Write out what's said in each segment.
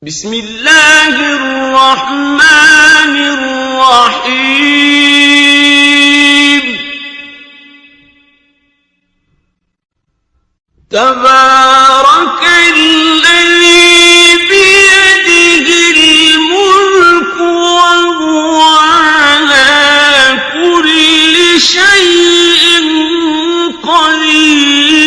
بسم الله الرحمن الرحيم تبارك الذي بيده الملك وهو على كل شيء قدير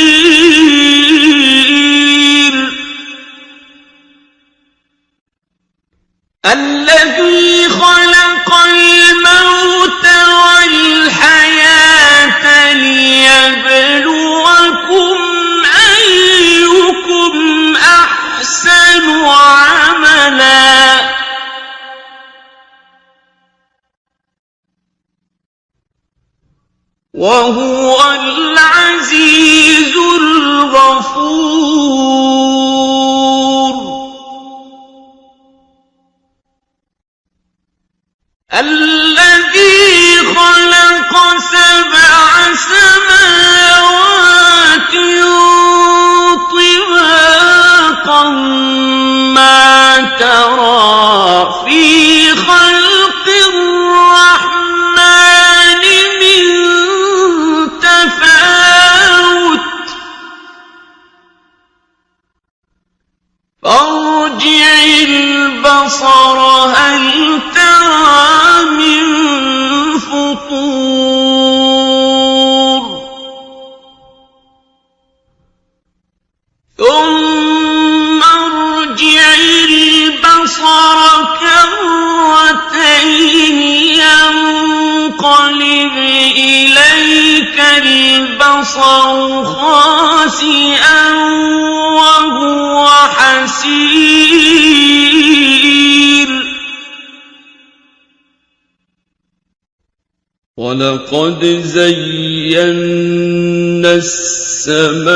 الذي خلق الموت والحياة ليبلوكم أيكم أحسن عملا وهو العزيز الغفور الذي خلق 7 سماوات طباقا ما ترى في خلق الرحمن من تفاوت فارجع البصر هل ترى من فطور ثم ارجع البصر كرتين ينقلب إليك البصر خاسئا وهو حسير ولقد زينا السماء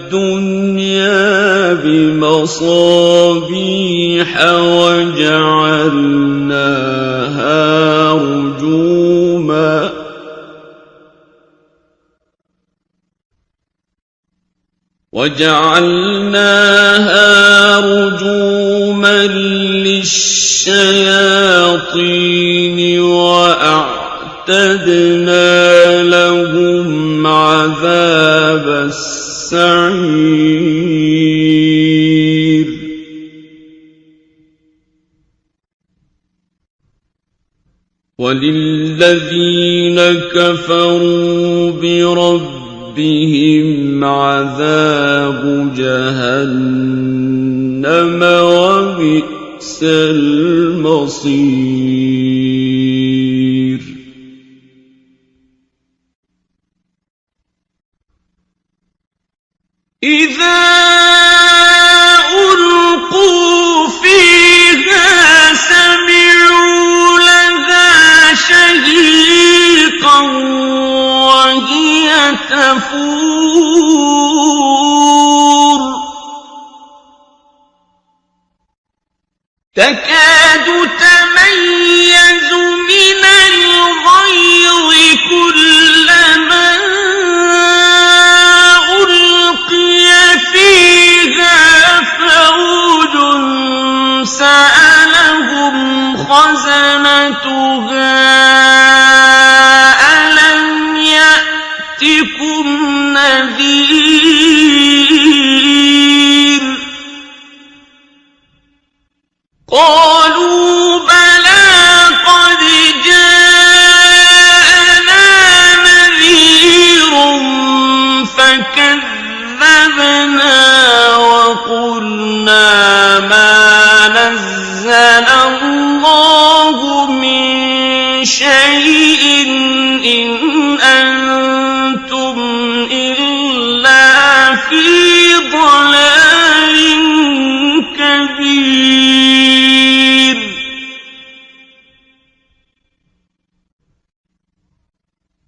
الدنيا بمصابيح وجعلناها رجوما للشياطين وأعتدنا لهم عذاب السعير وللذين كفروا بربهم عذاب جهنم وبئس المصير إذا ألقوا فيها سمعوا لها شهيقا وهي تفور تكاد تميز من الغيظ كلما ألقي فيها فوج سألهم خزنتها ألم يأتكم نذير قالوا بلى قد جاءنا نذير فكذبنا وقلنا ما نزل الله من شيء إن أنتم إلا في ضلال كبير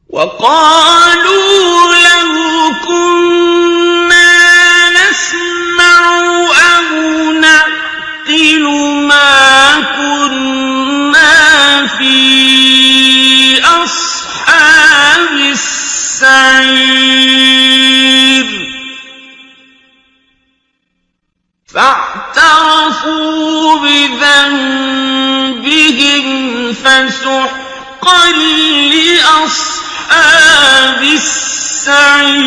وقالوا لو كنا نسمع أو نعقل ما كنا في أصحاب السعير فاعترفوا بذنبهم فسحقا لأصحاب السعير.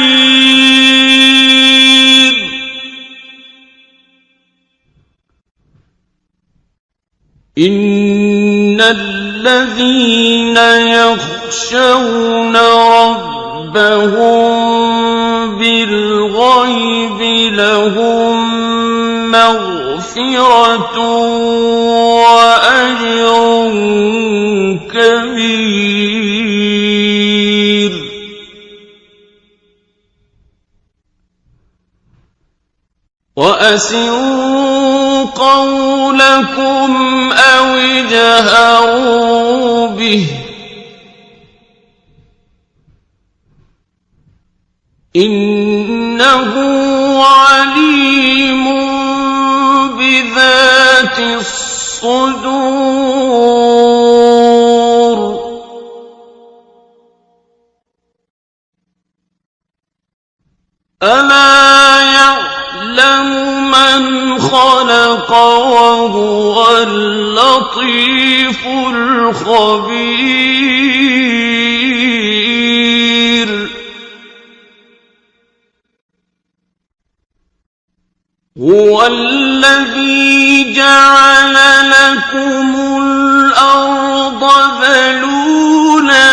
إن الذين يخشون ربهم بالغيب لهم مغفرة وأجر كبير. وأسروا قولكم أو اجهروا به إنه عليم بذات الصدور. ألا يعلم من خلق وهو اللطيف الخبير. هو الذي جعل لكم الأرض ذلولا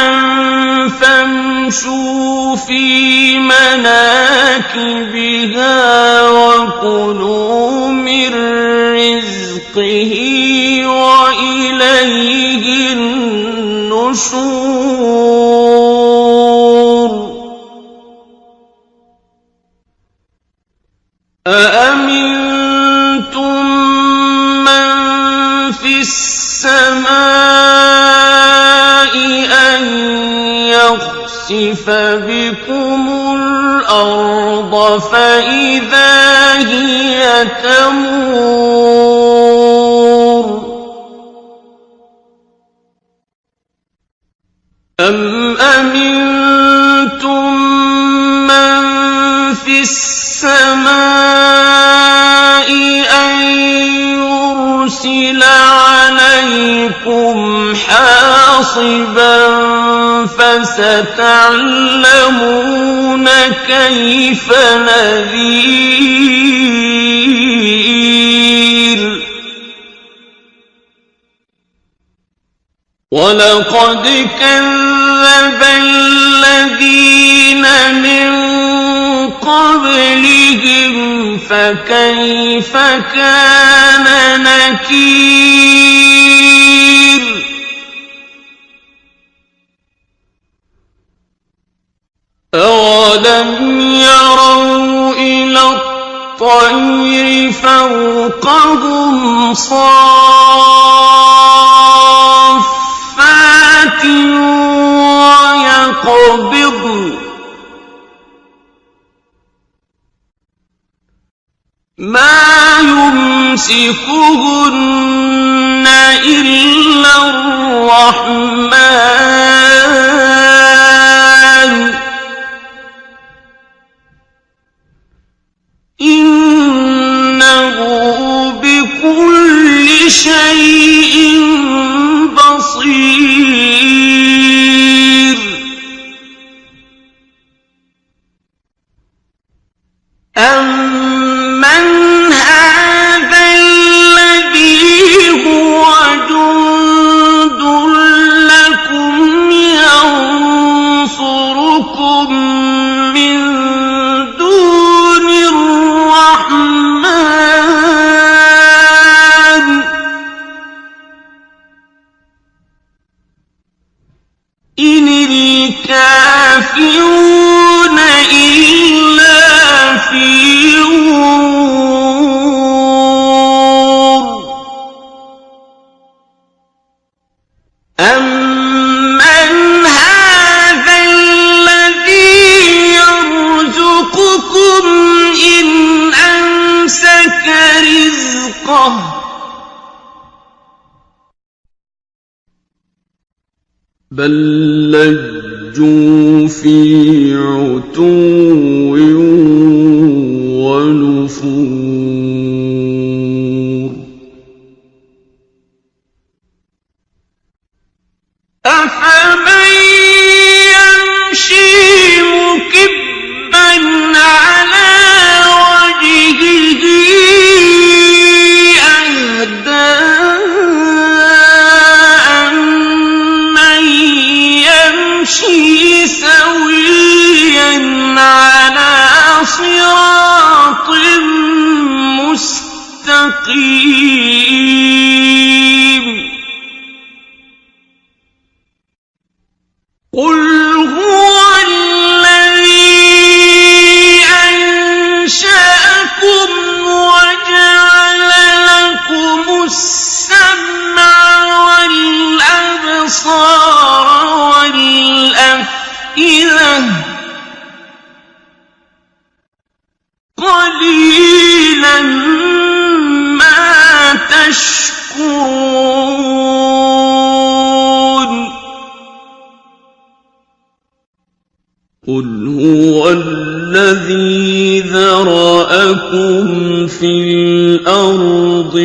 فامشوا في مناكبها وكلوا من رزقه وإليه النشور. أأمنتم من في السماء أن يخسف بكم الأرض فإذا هي تمور أم أمنتم من في السماء أن يرسل عليكم حاصبا فستعلمون كيف نذير. ولقد كذب الذين من قبلهم فكيف كان نكير. أولم يروا إلى الطير فوقهم صافات ويقبضن ما يمسكهن إلا الرحمن إنه بكل شيء بصير. أمن هذا الذي هو جند لكم ينصركم من دون الرحمن إن الكافرون إلا في غرور. أمن هذا الذي يرزقكم إن أمسك رزقه بل لجوا في عتو ونفور. على صراط مستقيم قل هو الذي أنشأكم وجعل لكم السمع والأبصار والأفئدة قليلا ما تشكرون قل هو الذي ذرأكم في الأرض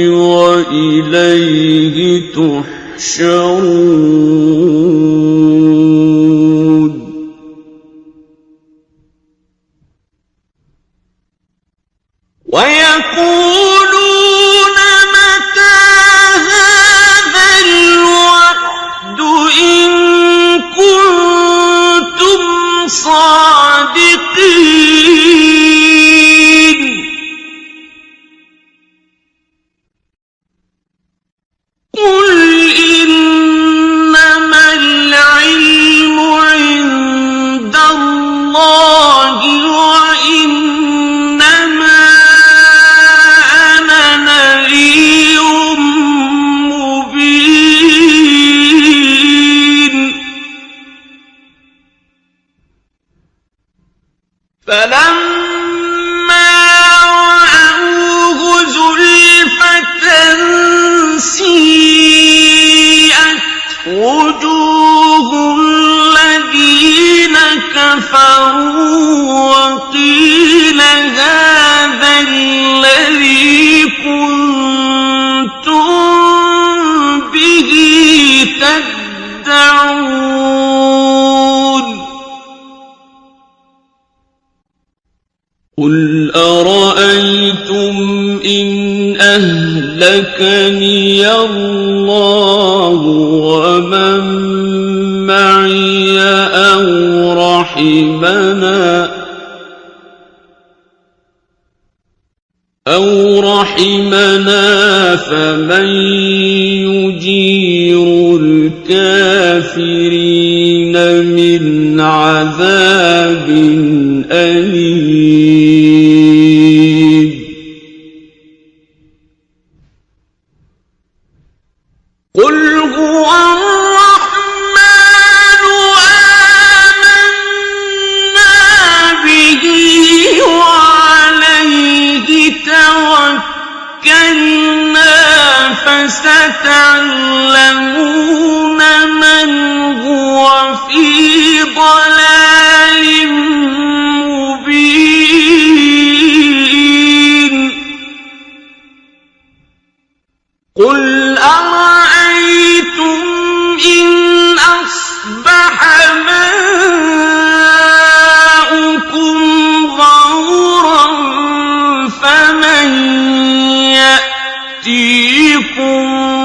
وإليه تحشرون ويقولون متى هذا الوعد إن كنتم صادقين قل إنما العلم عند الله وإنما أنا نذير مبين فلما رأوه زلفة سيئت وجوه الذين كفروا وقيل هذا الذي كنتم به تدعون قل أرأيتم إن أهلكني الله ومن معي أو رحمنا فمن يجير الكافرين من عذاب أليم قل هو الرحمن آمنا به وعليه توكلنا فستعلمون من هو في ضلال مبين قل أرأيتم إن أصبح ماؤكم غورا فمن يأتيكم